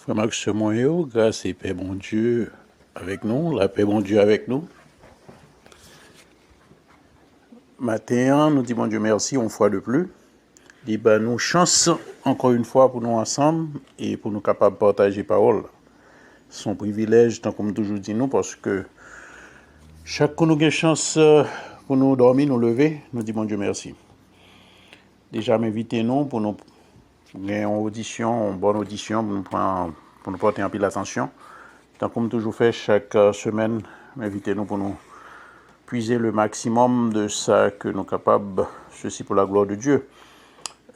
Frère Max Moyo, grâce et paix bon Dieu avec nous, la paix bon Dieu avec nous. Matin, nous disons bon Dieu merci une fois de plus. Il nous chance encore une fois pour nous ensemble et pour nous capables de partager parole. C'est un privilège, tant comme toujours dit nous, parce que chaque fois nous avons chance pour nous dormir, nous lever, nous disons bon Dieu merci. Déjà m'inviter nous pour nous gagner une bonne audition, pour nous porter un peu l'attention. Tant comme toujours fait chaque semaine, m'inviter nous pour nous puiser le maximum de ça que nous sommes capables, ceci pour la gloire de Dieu.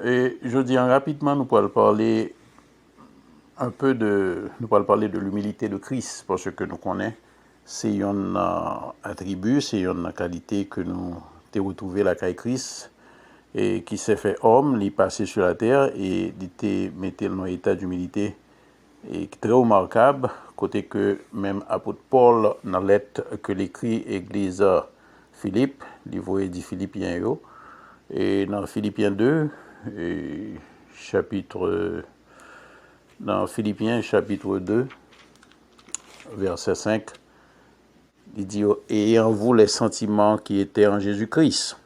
Et je dis rapidement, nous pourrons parler de l'humilité de Christ, parce que nous connaissons, c'est un attribut, c'est une qualité que nous avons retrouvé la caille Christ, et qui s'est fait homme, il est passé sur la terre, et il était mis dans un état d'humilité et très remarquable, côté que même apôtre Paul, dans la lettre que l'écrit Église Philippe, livre dit Philippiens, et dans Philippiens 2, dans Philippiens chapitre 2, verset 5, il dit « Ayez en vous les sentiments qui étaient en Jésus-Christ ».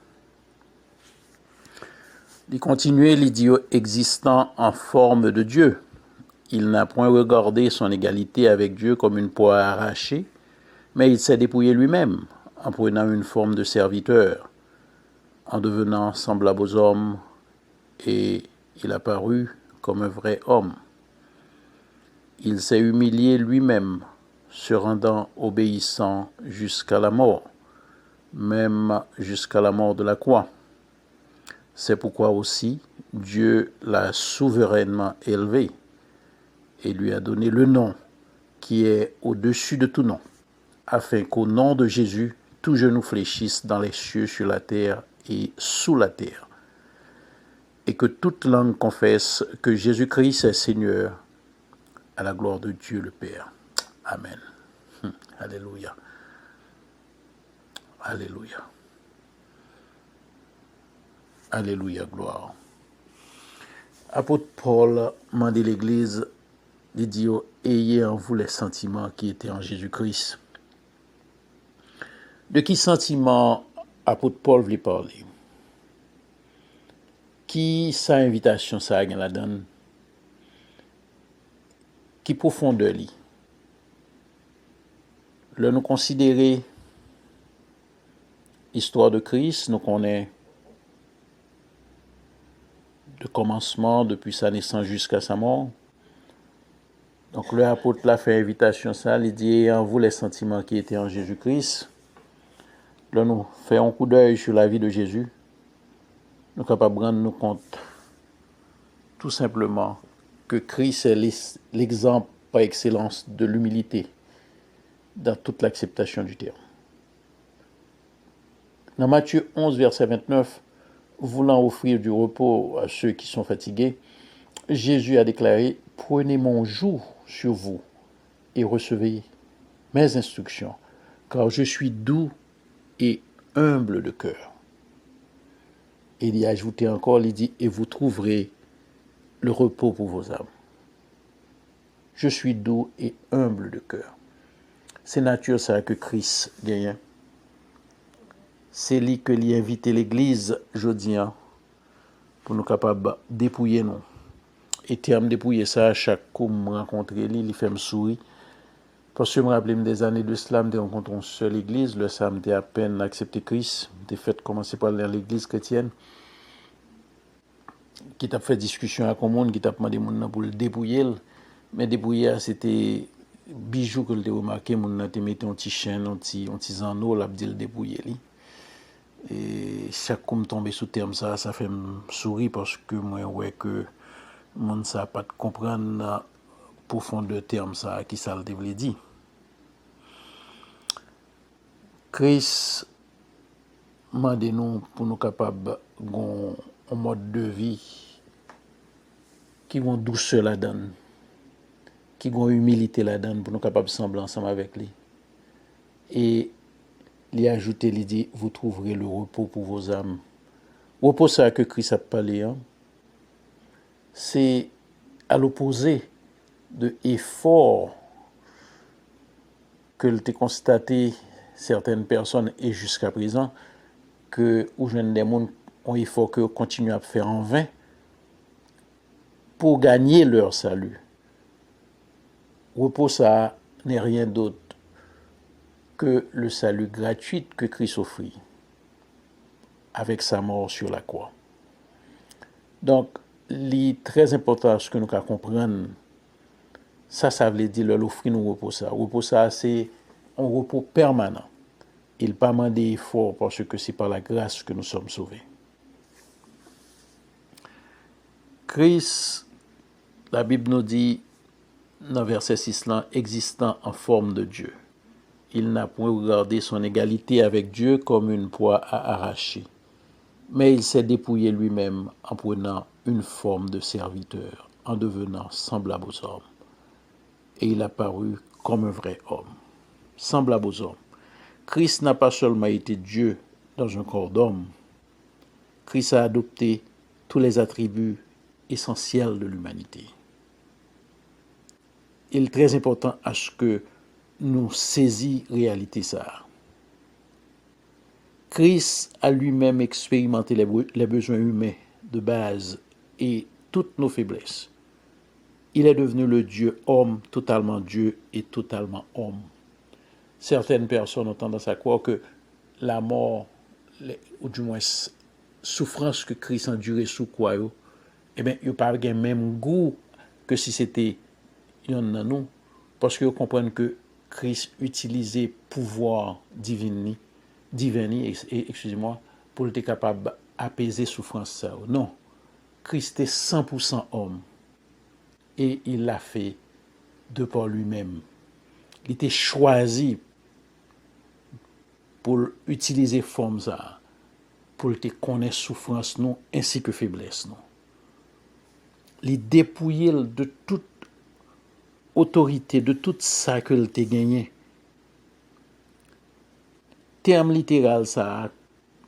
Il continue, il dit « Existant en forme de Dieu ». Il n'a point regardé son égalité avec Dieu comme une proie arrachée, mais il s'est dépouillé lui-même en prenant une forme de serviteur, en devenant semblable aux hommes, et il apparut comme un vrai homme. Il s'est humilié lui-même, se rendant obéissant jusqu'à la mort, même jusqu'à la mort de la croix. C'est pourquoi aussi Dieu l'a souverainement élevé et lui a donné le nom qui est au-dessus de tout nom, afin qu'au nom de Jésus, tout genou fléchisse dans les cieux, sur la terre et sous la terre, et que toute langue confesse que Jésus-Christ est Seigneur, à la gloire de Dieu le Père. Amen. Alléluia. Alléluia. Alléluia, gloire. Apôtre Paul m'a dit l'Église, il dit « Ayez en vous les sentiments qui étaient en Jésus-Christ ». De qui sentiment apôtre Paul voulait parler? Qui sa invitation ça a la donne? Qui profondeur li? Le nous considérer l'histoire de Christ, nous connaissons de commencement depuis sa naissance jusqu'à sa mort. Donc le apôtre l'a fait invitation ça, il dit en vous les sentiments qui étaient en Jésus-Christ. Là nous faisons un coup d'œil sur la vie de Jésus. Nous sommes capables de rendre nous compte tout simplement que Christ est l'exemple par excellence de l'humilité dans toute l'acceptation du terme. Dans Matthieu 11, verset 29, voulant offrir du repos à ceux qui sont fatigués, Jésus a déclaré « Prenez mon joug sur vous et recevez mes instructions, car je suis doux et humble de cœur. » Et il y a ajouté encore, il dit « Et vous trouverez le repos pour vos âmes. » Je suis doux et humble de cœur. C'est nature ça que Christ gagne. C'est lui que lui invite l'Église jeudi pour nous capables de dépouiller nous. Et terme dépouiller ça, à chaque coup me rencontrer lui, il fait me sourire. Parce que je me rappelle des années de cela, je rencontré une seule église, le samedi à peine accepté Christ, j'ai fait commencer par l'église chrétienne, qui t'a fait discussion avec le monde, qui t'a demandé pour le dépouiller. Mais dépouiller, c'était bijou que le remarqué, mon a mis un petit chien, un petit anneau, là, dit le dépouiller. Et chaque coup me tombe sous terme ça fait me sourire parce que moi ouais que monde ça pas de comprendre profondeur terme ça qui ça le devait dire. Christ m'a dit nous pour nous capables un mode de vie qui vont douceur la donne, qui vont humilité la donne pour nous capables de sembler ensemble avec lui. Et il a ajouté, il dit, vous trouverez le repos pour vos âmes. Repos ça que Christ a parlé, c'est à l'opposé de effort que l'ont constaté certaines personnes et jusqu'à présent, que ou jeunes des mondes ont effort que continuent à faire en vain pour gagner leur salut. Repos ça n'est rien d'autre que le salut gratuit que Christ offrit avec sa mort sur la croix. Donc, li très important ce que nous comprendre, ça veut dire l'offrir nous repos ça. Repos ça, c'est un repos permanent. Il pas demander effort parce que c'est par la grâce que nous sommes sauvés. Christ, la Bible nous dit, dans verset 6 là, existant en forme de Dieu. Il n'a point regardé son égalité avec Dieu comme une proie à arracher, mais il s'est dépouillé lui-même en prenant une forme de serviteur, en devenant semblable aux hommes. Et il a paru comme un vrai homme, semblable aux hommes. Christ n'a pas seulement été Dieu dans un corps d'homme, Christ a adopté tous les attributs essentiels de l'humanité. Il est très important à ce que nous saisissions réalité ça. Christ a lui-même expérimenté les besoins humains de base et toutes nos faiblesses. Il est devenu le Dieu homme, totalement Dieu et totalement homme. Certaines personnes ont tendance à croire que la mort, ou du moins souffrance que Christ a enduré sous quoi, eh bien, il n'y a pas le même goût que si c'était nous, parce qu'ils comprennent que Christ utilisait pouvoir divin, excusez-moi, pour être capable d'apaiser souffrance ça. Non, Christ est 100% homme et il l'a fait de par lui-même. Il était choisi pour utiliser forme ça, pour te connaître souffrance nous ainsi que faiblesse nous. Il dépouiller de toute autorité, de tout ça que il t'a gagné. Terme littéral ça,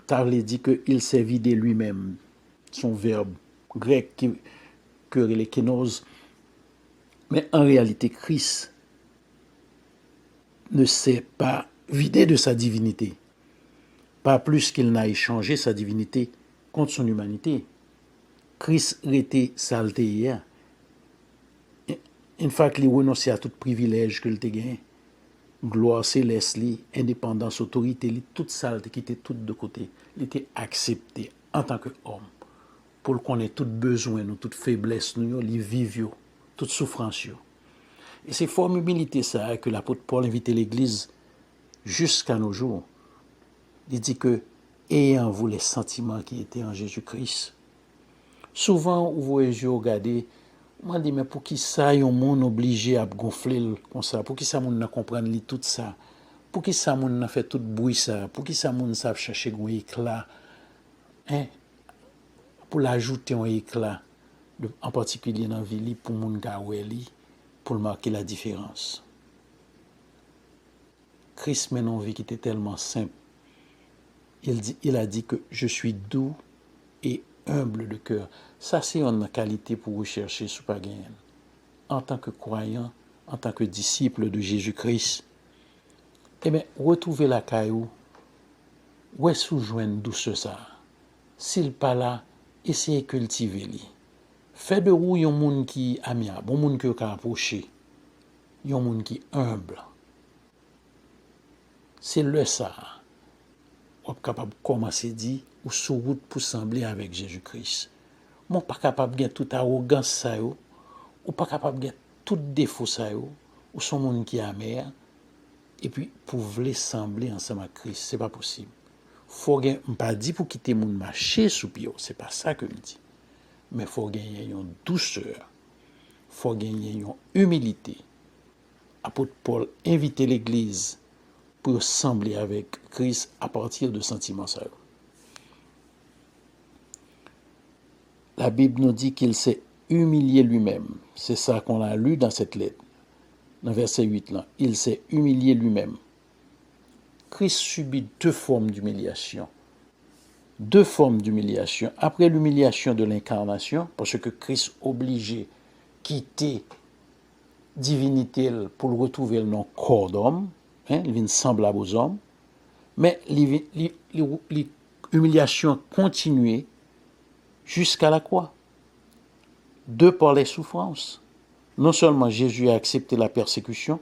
ça veut dire qu'il s'est vidé lui-même, son verbe grec que les kénos. Mais en réalité, Christ ne s'est pas vidé de sa divinité. Pas plus qu'il n'a échangé sa divinité contre son humanité. Christ était saleté hier. Une fois qu'il renonçait à tout privilège qu'il a gagné, gloire céleste, indépendance, autorité, toute saleté qui était toute de côté, il était accepté en tant qu'homme pour le connaître tout besoin, nous, toute faiblesse, nous, les vivre, toute souffrance. Et c'est forme humilité ça que l'apôtre Paul invitait l'Église jusqu'à nos jours. Il dit que, ayant vous les sentiments qui étaient en Jésus-Christ. Souvent, vous voyez, je regarde, moi dis mais pour qui ça, yon monde obligé à gonfler comme ça, pour qui ça monde n'a comprendre tout ça, pour qui ça monde n'a fait tout bruit ça, pour qui ça monde ça chercher un éclat, hein, pour l'ajouter un éclat, en particulier dans la vie, pour moun gaweli, pour marquer la différence. Christ mène une vie qui était tellement simple. Il a dit que je suis doux et humble de cœur. Ça, c'est une qualité pour rechercher sous pas gagner. En tant que croyant, en tant que disciple de Jésus-Christ, eh bien, retrouver la caillou, où est-ce que joindre douce ça? S'il pas là, essayez de cultiver li. Fait de vous un monde qui amiable, un monde qui peut approcher, un monde qui humble. C'est le ça. Ou capable de commencer à dire ou sur route pour sembler avec Jésus-Christ. Mon pas capable de toute arrogance ça yo, ou pas capable de tout défaut ça yo, ou son monde qui est amer et puis pour vouloir sembler ensemble à Christ, c'est pas possible. Faut gagner pas dit pour quitter mon marché sous pied, c'est pas ça que je dis. Mais faut gagner une douceur. Faut gagner une humilité. Apôtre Paul invitait l'église pour sembler avec Christ à partir de sentiments ça. La Bible nous dit qu'il s'est humilié lui-même. C'est ça qu'on a lu dans cette lettre. Dans verset 8 là, il s'est humilié lui-même. Christ subit deux formes d'humiliation. Deux formes d'humiliation. Après l'humiliation de l'incarnation, parce que Christ obligé quitter divinité pour le retrouver dans le corps d'homme, hein, il vient semblable aux hommes, mais l'humiliation continuait jusqu'à la croix, de par les souffrances. Non seulement Jésus a accepté la persécution,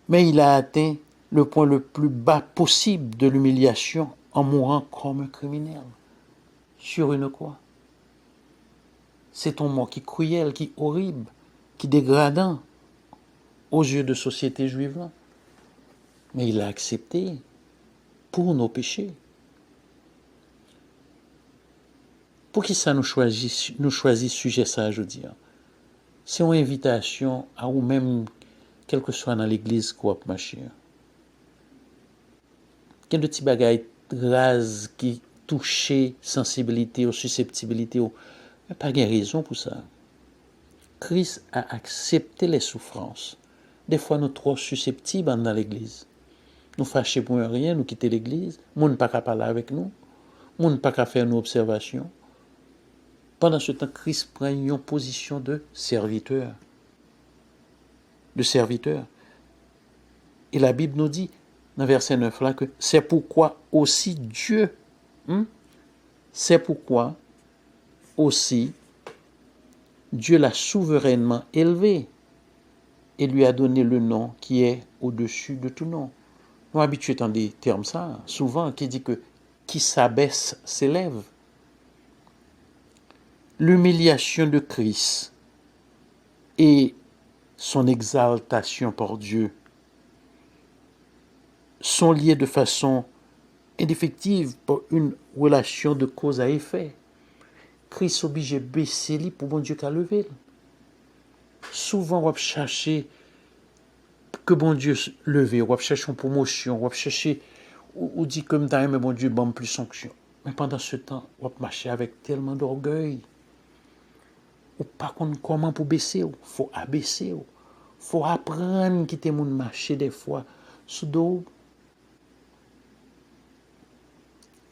mais il a atteint le point le plus bas possible de l'humiliation en mourant comme un criminel sur une croix. C'est un mort qui est cruel, qui est horrible, qui est dégradant aux yeux de société juive. Mais il l'a accepté pour nos péchés. Pour qui ça nous choisit sujet ça, je veux dire? C'est une invitation à ou même, quel que soit dans l'église qu'on va marcher. Il y a de petits bagailles rases qui touchent sensibilité ou susceptibilité. Mais pas de raison pour ça. Christ a accepté les souffrances. Des fois, nous sommes trop susceptibles dans l'église. Nous fâchons pour rien, nous quittons l'église. Nous ne pas qu'à parler avec nous. Nous ne pas qu'à faire nos observations. Pendant ce temps, Christ prend une position de serviteur. De serviteur. Et la Bible nous dit, dans verset 9 là, que c'est pourquoi aussi Dieu, c'est pourquoi aussi Dieu l'a souverainement élevé et lui a donné le nom qui est au-dessus de tout nom. Nous habitués dans des termes ça, souvent, qui dit que qui s'abaisse s'élève. L'humiliation de Christ et son exaltation par Dieu sont liés de façon indéfectible par une relation de cause à effet. Christ obligé de baisser lui pour bon Dieu qu'à lever. Souvent, on va chercher que bon Dieu lever, on va chercher une promotion, on va chercher, ou dit comme dans mais bon Dieu, bon plus sanction. Mais pendant ce temps, on va marcher avec tellement d'orgueil. Ou pas comment pour baisser, il faut abaisser. Il faut apprendre qui tes moun marcher des fois sous dos.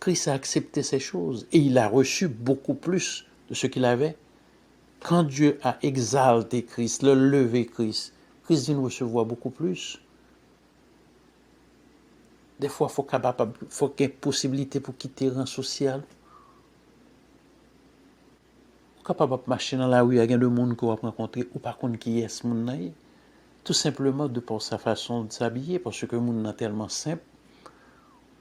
Christ a accepté ces choses et il a reçu beaucoup plus de ce qu'il avait. Quand Dieu a exalté Christ, le levé Christ, Christ vient recevoir beaucoup plus. Des fois, il faut qu'il y ait possibilité pour quitter le rang social. Capable de marcher dans la rue, il y a des gens qu'on va rencontrer, ou par contre qui est ce monde-là. Tout simplement de par sa façon de s'habiller, parce que le monde est tellement simple.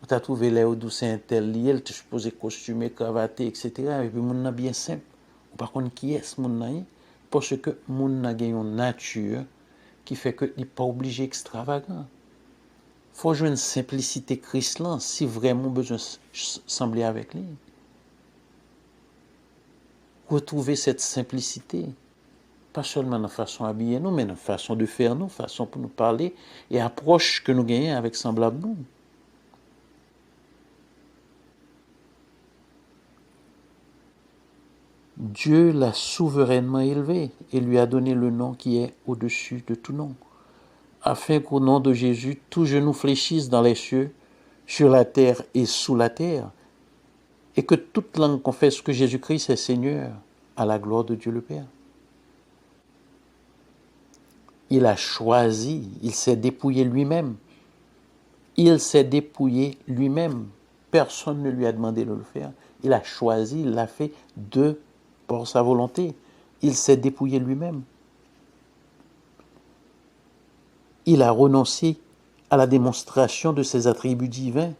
Tu as trouvé les hauts douces un tel lié, tu supposes costumé, cravaté, etc. Et puis le monde est bien simple. Ou par contre qui est ce monde-là, parce que le monde a une nature qui fait qu'il n'est pas obligé extravagant. Il faut jouer une simplicité Christ là, si vraiment besoin sembler avec lui. Retrouver cette simplicité, pas seulement dans la façon d'habiller nous, mais dans la façon de faire nous, façon pour nous parler et approche que nous gagnons avec semblable nous. Dieu l'a souverainement élevé et lui a donné le nom qui est au-dessus de tout nom, afin qu'au nom de Jésus, tout genou fléchisse dans les cieux, sur la terre et sous la terre, et que toute langue confesse que Jésus-Christ est Seigneur, à la gloire de Dieu le Père. Il a choisi, il s'est dépouillé lui-même. Il s'est dépouillé lui-même. Personne ne lui a demandé de le faire. Il a choisi, il l'a fait par sa volonté. Il s'est dépouillé lui-même. Il a renoncé à la démonstration de ses attributs divins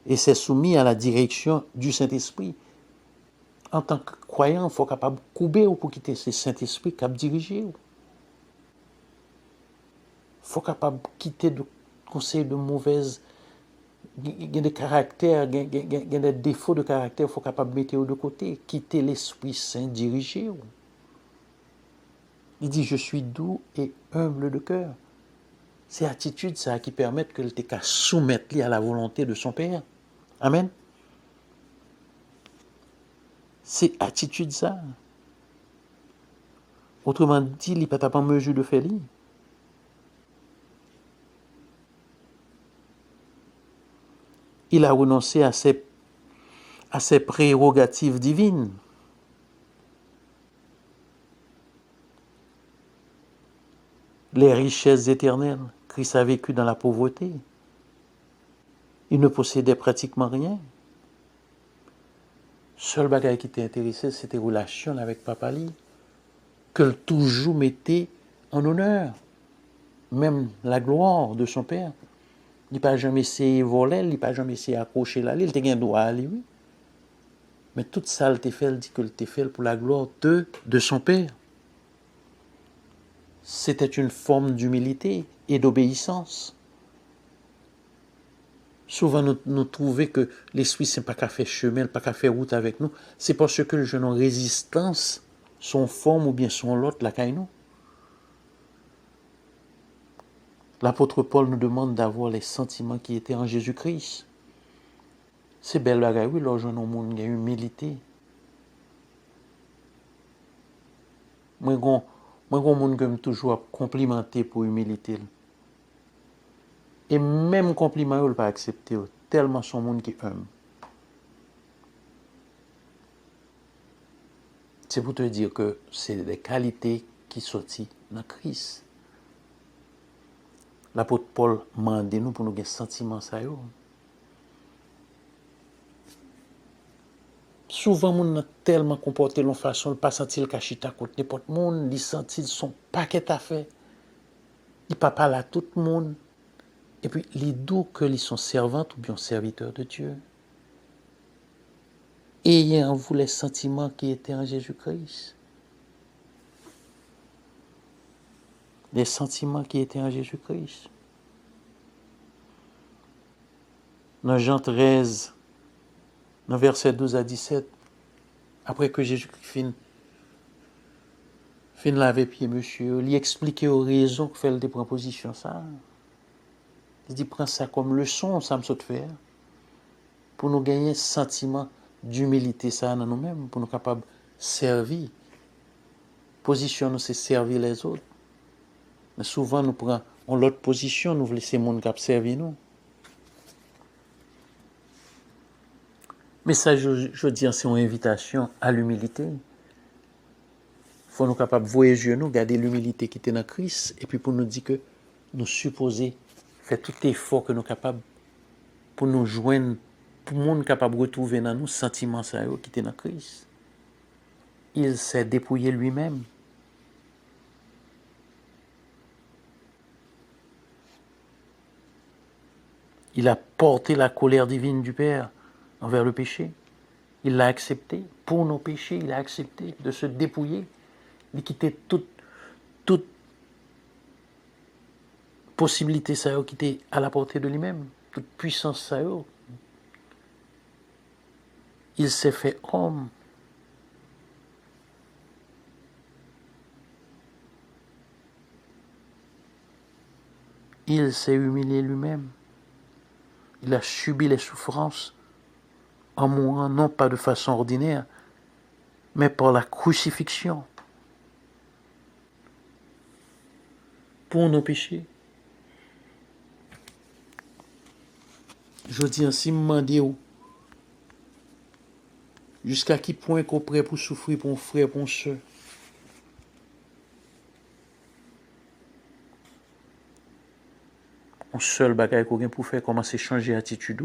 et s'est soumis à la direction du Saint-Esprit. En tant que croyant, il faut capable de couper pour quitter ce Saint-Esprit qui a dirigé. Il faut capable de quitter le conseil de mauvaises, des caractères, des défauts de caractère, il faut capable de mettre de côté, quitter l'Esprit Saint dirigé. Il dit, je suis doux et humble de cœur. C'est attitude ça qui permettent que l'on qu'à soumettre à la volonté de son Père. Amen. C'est attitude ça. Autrement dit, il n'est pas en mesure de faire lui. Il a renoncé à ses prérogatives divines. les richesses éternelles. Christ a vécu dans la pauvreté. Il ne possédait pratiquement rien. Seul bagage qui était intéressé, c'était relation avec Papa Li, que toujours mettait en honneur, même la gloire de son père. Il n'a pas jamais essayé de voler, il n'a pas jamais essayé d'accrocher la il était un droit à lui. Mais tout ça, il fait, il dit que il fait pour la gloire de son père. C'était une forme d'humilité et d'obéissance. Souvent, nous trouvons que l'esprit n'est pas qu'à faire chemin, pas qu'à faire route avec nous. C'est parce que le jeune en résistance, son forme ou bien son lot, la caille nous. L'apôtre Paul nous demande d'avoir les sentiments qui étaient en Jésus-Christ. C'est belle bagaille, oui, là, jeune au monde, il y a humilité. Moi, je monde que toujours complimenter pour humilité. Et même compliment, il ne pas accepter, tellement son monde qui aime. C'est pour te dire que c'est des qualités qui sortent dans Christ. L'apôtre Paul m'a demandé nous pour nous avoir sentiment ça. Souvent, on a tellement comporté de façon de ne pas sentir le cachita contre n'importe monde, il sentit son paquet à faire. Il ne pas parler à tout le monde. Et puis, les doux que ils sont servantes ou bien serviteurs de Dieu. Ayez en vous les sentiments qui étaient en Jésus-Christ. Les sentiments qui étaient en Jésus-Christ. Dans Jean 13, dans versets 12 à 17, après que Jésus-Christ fin laver pied monsieur, lui expliquer aux raisons que fait des propositions ça. Il dit prends ça comme leçon, ça me saute faire pour nous gagner un sentiment d'humilité ça dans nous-mêmes, pour nous capables de servir. Position nous c'est servir les autres. Mais souvent nous prenons l'autre position, nous voulons laisser monde qui servir nous. Mais ça, je dis, c'est une invitation à l'humilité. Il faut nous capables de voyager, nous, garder l'humilité qui était dans Christ, et puis pour nous dire que nous supposons faire tout effort que nous sommes capables pour nous joindre, pour nous capable de retrouver dans nous sentiments qui étaient dans Christ. Il s'est dépouillé lui-même. Il a porté la colère divine du Père envers le péché. Il l'a accepté. Pour nos péchés, il a accepté de se dépouiller, de quitter toute possibilité qui était à la portée de lui-même, toute puissance il s'est fait homme. Il s'est humilié lui-même. Il a subi les souffrances en mourant non pas de façon ordinaire, mais par la crucifixion. Pour nos péchés. Je dis ainsi, demandez-vous, jusqu'à quel point qu'on est prêt pour souffrir pour un frère, pour un soeur. Un seul bagage qu'on a pour faire, commencer à changer d'attitude.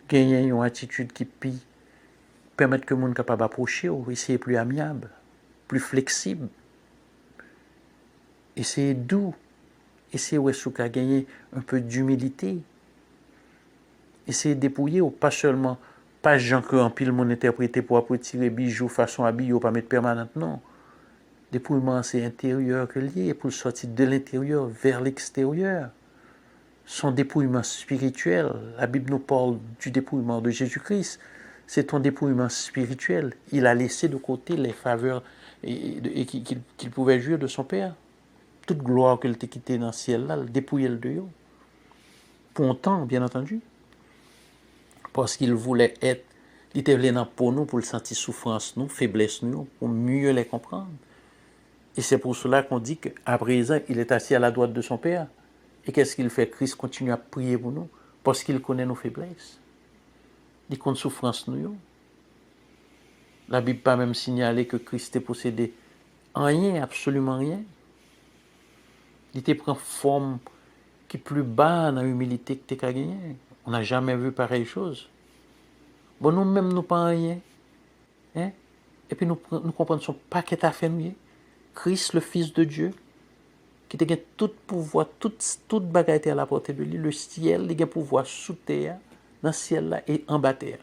Gagner une attitude qui permet que le monde soit capable d'approcher, essayer plus amiable, plus flexible, essayer doux, essayer de gagner un peu d'humilité, essayer de dépouiller, pas seulement, pas gens que en pile monde interprété pour tirer bijoux, façon habillée, pas mettre permanente, non. Dépouillement, c'est intérieur que lié, pour sortir de l'intérieur vers l'extérieur. Son dépouillement spirituel, la Bible nous parle du dépouillement de Jésus-Christ, c'est un dépouillement spirituel. Il a laissé de côté les faveurs qu'il pouvait jouir de son Père. Toute gloire qu'il était quitté dans le ciel, là, le dépouiller le de pour un temps, bien entendu. Parce qu'il voulait être, il était venu pour nous, pour le sentir souffrance, nous, faiblesse, nous, pour mieux les comprendre. Et c'est pour cela qu'on dit qu'à présent, il est assis à la droite de son Père. Et qu'est-ce qu'il fait? Christ continue à prier pour nous, parce qu'il connaît nos faiblesses. Il connaît souffrance nous. La Bible pas même signalé que Christ est possédé en rien, absolument rien. Il te prend forme qui est plus bas dans l'humilité que tu as gagné. On n'a jamais vu pareille chose. Bon, nous-mêmes, nous pas rien. Hein? Et puis nous comprenons son paquet à faire nous. Christ, le Fils de Dieu, qui te gagne tout pouvoir, toute bagaille à la portée de lui, le ciel, il a pouvoir sous terre, dans le ciel là et en bas terre.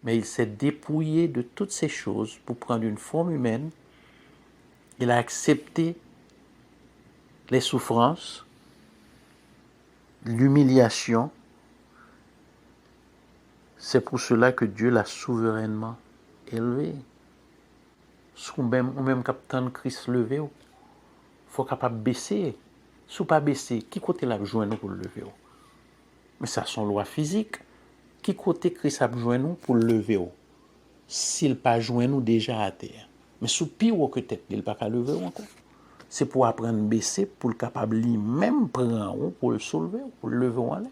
Mais il s'est dépouillé de toutes ces choses pour prendre une forme humaine. Il a accepté les souffrances, l'humiliation. C'est pour cela que Dieu l'a souverainement élevé. Ou même capitaine Christ levé, il faut capable baisser. Si pas baisser, qui côté l'a besoin nous pour le lever? Mais ça sont loi physique. Qui côté Christ a besoin nous pour le lever? S'il pas joint nous déjà à terre. Mais sous pire que tête, il pas qu'à lever encore. C'est pour apprendre à baisser, pour le capable lui-même prendre pour le soulever, pour le lever en l'air.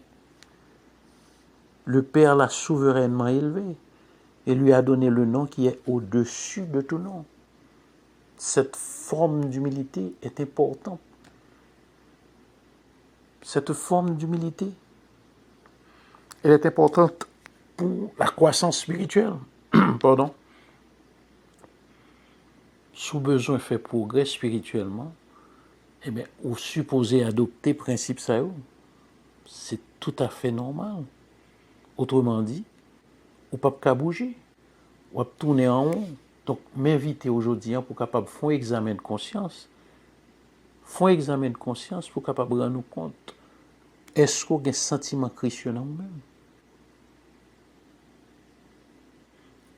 Le Père l'a souverainement élevé et lui a donné le nom qui est au-dessus de tout nom. Cette forme d'humilité est importante. Cette forme d'humilité, elle est importante pour la croissance spirituelle. Pardon. Sous besoin fait progrès spirituellement, eh bien, ou supposé adopter principe ça, c'est tout à fait normal. Autrement dit, ou pas qu'à bouger, ou à tourner en rond. Donc, m'inviter aujourd'hui pour capable faire un examen de conscience. Faire un examen de conscience pour capable rendre compte. Est-ce qu'on a un sentiment chrétien en nous-mêmes?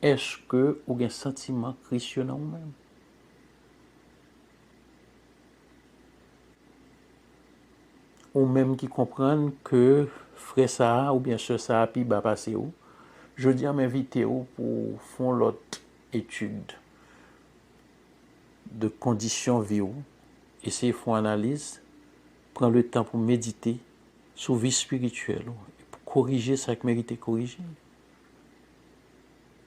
Est-ce que vous avez un sentiment chrétien en vous-même? Ou même qui comprennent que frère ça ou bien soeur ça puis va passer où? Je dis à m'inviter pour faire l'autre étude de conditions vie ou essayer de faire une analyse, prendre le temps pour méditer sur vie spirituelle et pour corriger ça qui mérite corriger.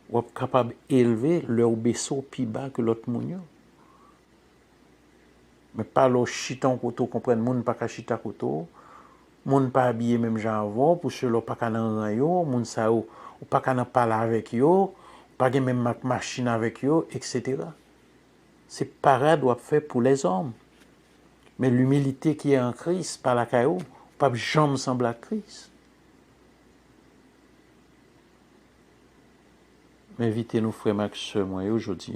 Ou être capable d'élever leur baisseau plus bas que l'autre monde. Mais pas le chiton koto comprendre moun pas ka chita koto, moun pas habillé même gens avant pour ceux là pas ka nan ran yo, moun sa ou pas ka nan parler avec yo, pas gen même machine avec yo, etc. C'est pareil doit faire pour les hommes. Mais l'humilité qui est en Christ par la caillou, pas jamais semble à Christ. Mais évitez nous frères Max moi aujourd'hui.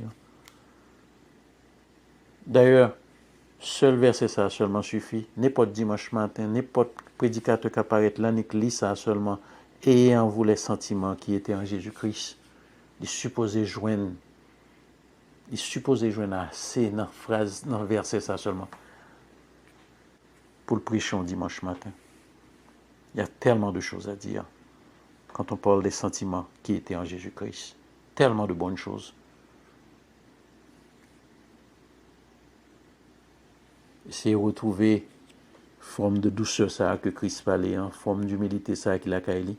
D'ailleurs, seul verset ça seulement suffit. N'importe dimanche matin, n'importe prédicateur qui apparaît là, lit ça seulement. Ayez en vous les sentiments qui étaient en Jésus-Christ. Il supposé joindre assez dans phrase, dans verset ça seulement. Pour le prêcher dimanche matin. Il y a tellement de choses à dire quand on parle des sentiments qui étaient en Jésus-Christ. Tellement de bonnes choses. C'est retrouver forme de douceur ça que Christ parlait, en forme d'humilité ça qu'il a caillé,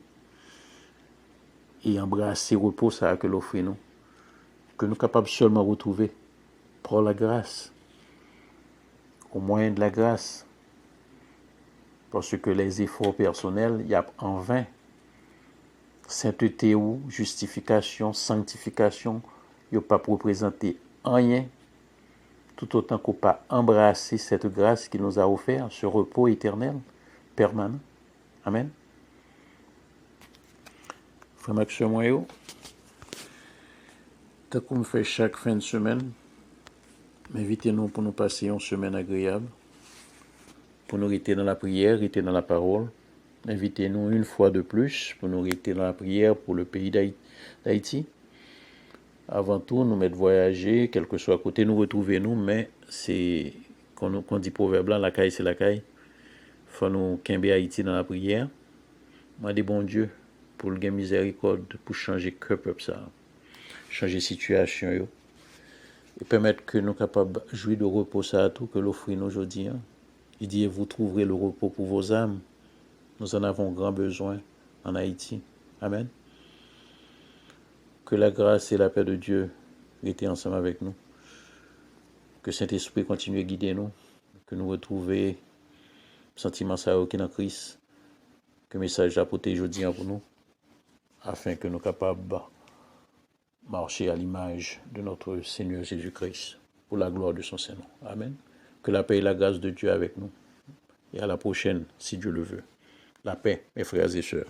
et embrasser repos ça que l'offre nous, que nous capables seulement retrouver par la grâce, au moyen de la grâce, parce que les efforts personnels, il y a en vain. Sainteté ou justification, sanctification, il n'y a pas représenté rien, tout autant qu'on pas embrasser cette grâce qu'il nous a offert, ce repos éternel, permanent. Amen. Frère Maxime Moyo, tant qu'on fait chaque fin de semaine, invitez-nous pour nous passer une semaine agréable, pour nous rester dans la prière, rester dans la parole. Invitez-nous une fois de plus pour nous rester dans la prière pour le pays d'Haïti. Avant tout, nous mettre voyager, quel que soit à côté, nous retrouver nous, mais c'est, qu'on dit proverbe là, la caille c'est la caille. Faut nous quimber Haïti dans la prière. Moi, des bon Dieu, pour le gain miséricorde, pour changer que peuple ça, changer situation yo, et permettre que nous capables de jouir de repos ça à tout que l'offre nous aujourd'hui. Hein. Il dit, vous trouverez le repos pour vos âmes. Nous en avons grand besoin en Haïti. Amen. Que la grâce et la paix de Dieu étaient ensemble avec nous. Que Saint-Esprit continue à guider nous. que nous retrouvions sentiment ça qui dans Christ, que le message a porté aujourd'hui pour nous, afin que nous soyons capables de marcher à l'image de notre Seigneur Jésus-Christ, pour la gloire de son Saint-Nom. Amen. Que la paix et la grâce de Dieu avec nous. Et à la prochaine, si Dieu le veut. La paix, mes frères et sœurs.